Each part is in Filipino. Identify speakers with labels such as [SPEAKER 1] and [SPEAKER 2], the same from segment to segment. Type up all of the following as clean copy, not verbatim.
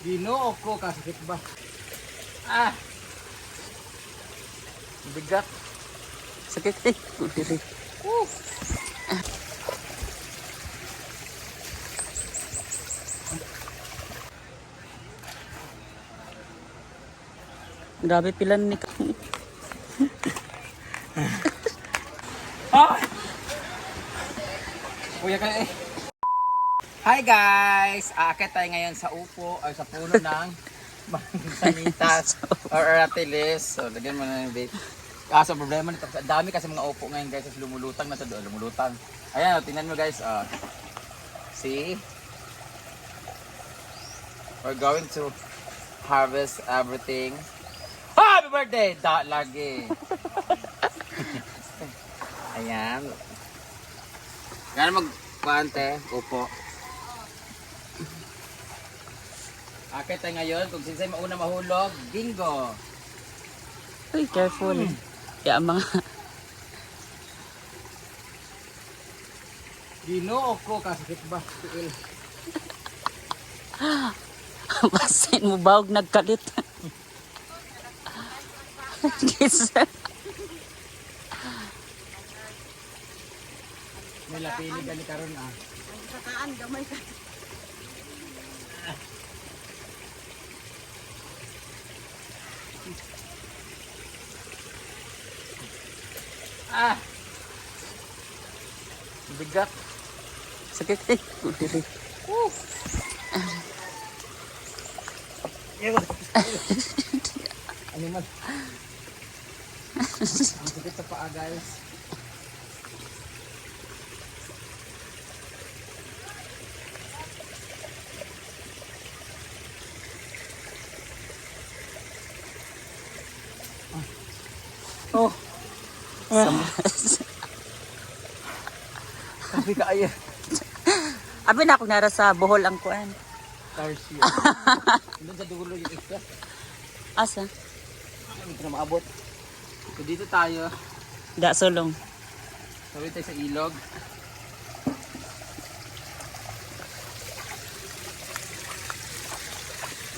[SPEAKER 1] Ginoo ko kasakit ba? Ah! Bigat.
[SPEAKER 2] Sakit eh. Grabe pila ni
[SPEAKER 1] Ah! Kuya ka eh. Hi guys! Aakit tayo ngayon sa upo or sa puno ng sanitas or aratilis. So, lagyan mo na yung bait. Kaso problema nito, dami kasi mga upo ngayon guys. Lumulutang na ito doon, lumulutang. Ayan, tingnan mo guys. See? We're going to harvest everything. Happy birthday! Lagi. Ayan. Gano'n magpante, upo. Akit tayo ngayon, kung sinsay mauna mahulog, bingo!
[SPEAKER 2] Uy, careful. Kaya ang mga
[SPEAKER 1] Ginoo ko kasakit ba? Tiil.
[SPEAKER 2] basin mo bawag nagkalit. Yes.
[SPEAKER 1] May lapili gani karon ah.
[SPEAKER 3] Kataan, gamay ka.
[SPEAKER 1] Ah! Bigat.
[SPEAKER 2] Sakit eh.
[SPEAKER 1] Ano man? Ang sakit sa paa guys. Oh. Sabi ka ayan.
[SPEAKER 2] Abi na akong nara sa Bohol ang kuan.
[SPEAKER 1] Tarsier. Doon sa dulo yung isa.
[SPEAKER 2] Asa?
[SPEAKER 1] Hindi na maabot. So dito tayo.
[SPEAKER 2] Da sulong.
[SPEAKER 1] Sabi tayo sa ilog.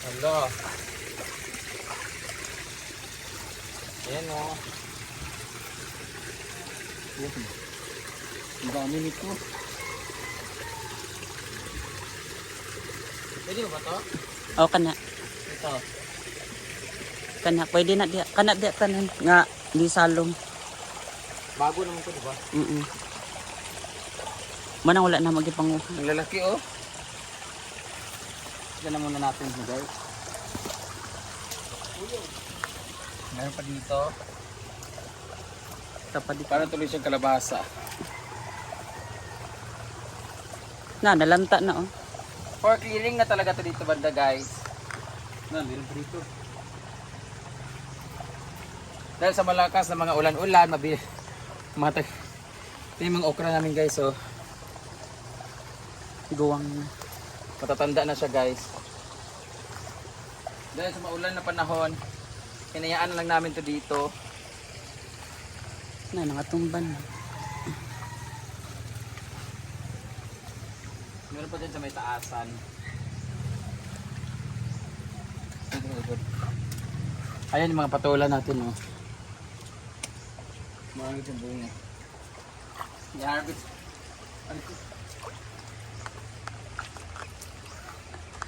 [SPEAKER 1] Hello. Ayan o. Ang dami nito. Pwede ba to?
[SPEAKER 2] O kana.
[SPEAKER 1] Ito.
[SPEAKER 2] Kana pwede na dia. Kana dia tanan nga di salong.
[SPEAKER 1] Bago naman to, diba?
[SPEAKER 2] Manang wala na magipanguha.
[SPEAKER 1] Ang lalaki oh. Tignan na muna natin ito guys. Meron pa dito.
[SPEAKER 2] Tapad dito.
[SPEAKER 1] Parang tuloy siyang kalabasa.
[SPEAKER 2] Na nalanta na oh.
[SPEAKER 1] For clearing na talaga to dito banda guys. Na, meron pa dito. Dahil sa malakas na mga ulan-ulan, matag. Ito yung mga okra namin guys oh.
[SPEAKER 2] Guwang.
[SPEAKER 1] Matatanda na siya guys. Dahil sa maulan na panahon, hinayaan lang namin to dito.
[SPEAKER 2] Na nangatumban.
[SPEAKER 1] Meron pa din sa may taasan. Ayan yung mga patola natin oh. Marami itong bunga. I-harvest.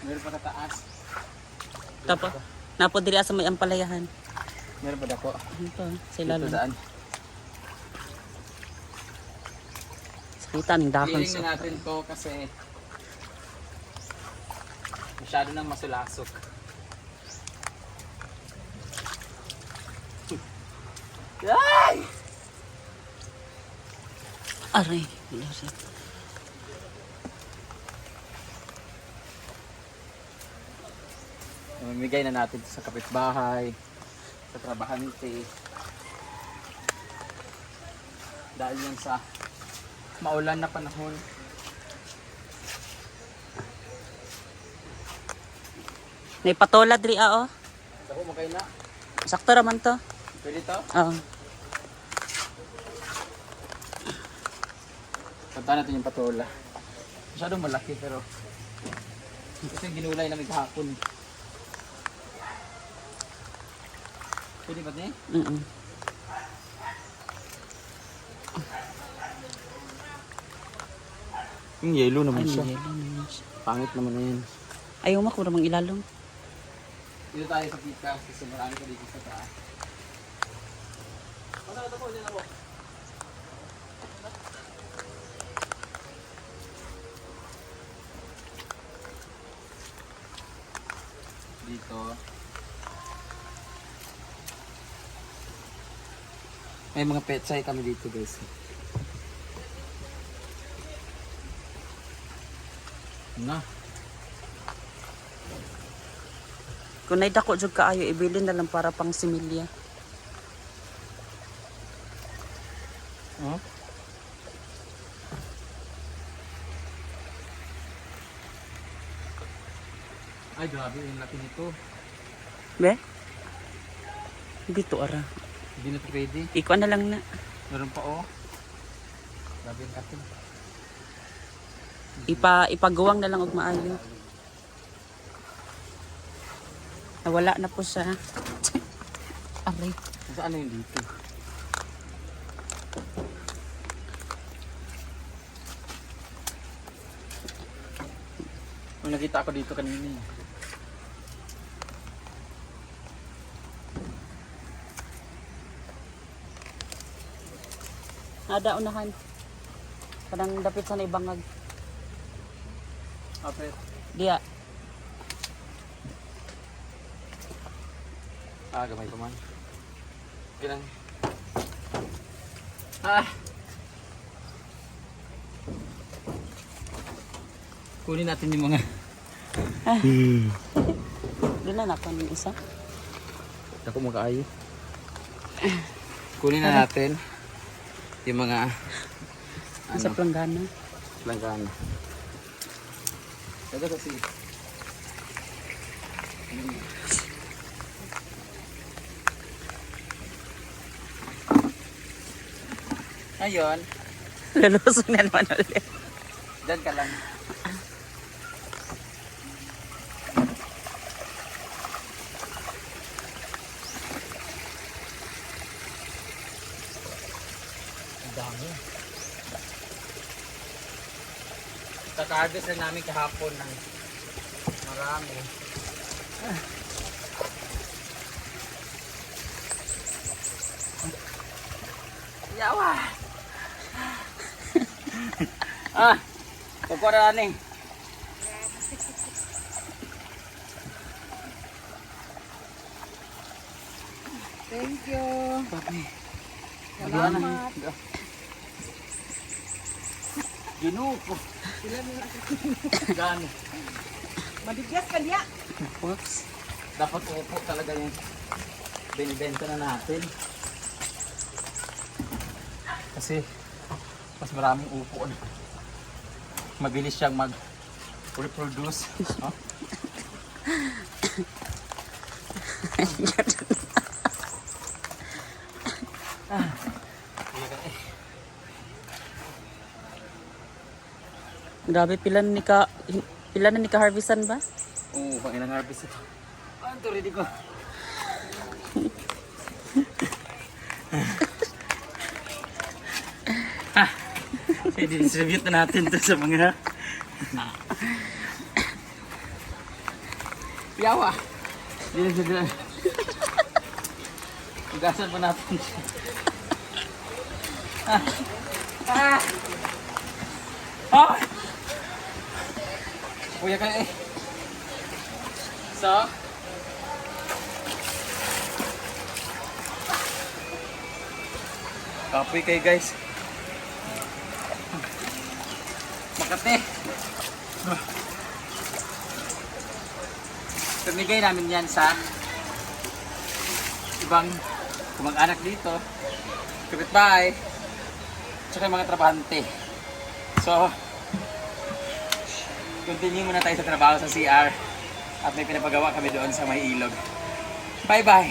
[SPEAKER 1] Meron pa sa taas.
[SPEAKER 2] Tapos napo diri sa may ampalayahan.
[SPEAKER 1] Meron pa dako.
[SPEAKER 2] Ito sila
[SPEAKER 1] Dito
[SPEAKER 2] lang.
[SPEAKER 1] daan.
[SPEAKER 2] Kita ning dahon
[SPEAKER 1] Clearing
[SPEAKER 2] sa.
[SPEAKER 1] na natin to kasi masyado nang masulasok. Ay!
[SPEAKER 2] Aray.
[SPEAKER 1] Mamigay na natin sa kapitbahay, sa trabahante. Dahil yan sa maulan na panahon.
[SPEAKER 2] May patola diri oh.
[SPEAKER 1] Ako magkay na.
[SPEAKER 2] Sakto raman to.
[SPEAKER 1] Pwede to?
[SPEAKER 2] Oo.
[SPEAKER 1] Punta natin yung patola. Masyadong malaki pero ito yung ginulay namin kahapon. Pwede ba niya? Yung yellow naman
[SPEAKER 2] Ay,
[SPEAKER 1] siya.
[SPEAKER 2] may yellow naman siya.
[SPEAKER 1] Pangit naman na yan.
[SPEAKER 2] Ayaw mo namang ilalong.
[SPEAKER 1] Dito tayo sa pikas kasi marami ka dito sa taas. Ito po, dyan ako. Dito. May mga petsay kami dito guys. Na.
[SPEAKER 2] Kung naidako jud kaayo, ibilin na lang para pang similya.
[SPEAKER 1] Huh? Ay, grabe yung laki nito.
[SPEAKER 2] Be? Dito ara.
[SPEAKER 1] Hindi na ito pwede.
[SPEAKER 2] Ikaw na lang na.
[SPEAKER 1] Meron pa oh. Grabe yung katin.
[SPEAKER 2] Ipagawang na lang og maayo. Nawala na po siya. Aray.
[SPEAKER 1] Saan yung dito? May nakita ako dito kanina eh.
[SPEAKER 2] Ada unahan. Kadang dapit sa naibangag.
[SPEAKER 1] Apet.
[SPEAKER 2] Diya.
[SPEAKER 1] Ah, gamay pa man. Ilang. Ah! Kunin natin yung mga...
[SPEAKER 2] Doon na nakuha ng isa.
[SPEAKER 1] Ako mag-aayo. Kunin na natin yung mga...
[SPEAKER 2] Sa planggana.
[SPEAKER 1] Langgana. Ito kasi. Ngayon,
[SPEAKER 2] Lalusong na naman ulit.
[SPEAKER 1] dyan ka lang. Ang dami. Kaka-harvest na namin kahapon ng marami. Yawa! Ah! Pagkuha na ni.
[SPEAKER 3] Thank you.
[SPEAKER 1] Salamat. Ginuko. Gani.
[SPEAKER 3] Madigyas ka niya.
[SPEAKER 2] Oops.
[SPEAKER 1] Dapat upo talaga yung binibenta na natin. Kasi mas maraming upo. Mabilis siyang mag-reproduce. No?
[SPEAKER 2] Grabe, pila na ni ka harvestan ba?
[SPEAKER 1] Oo, pang ilang harvest ito. Ah, ito ready ko. I-distribute na natin ito sa mga yawa. Distribute. Ugasan pa natin siya. Oh! Kuya ka eh. So, kapoy kayo guys. Makate. Pamigay namin yan sa ibang kumag-anak dito, kapitbahay, tsaka yung mga trabahante. So, continue muna tayo sa trabaho sa CR at may pinapagawa kami doon sa may ilog. Bye-bye!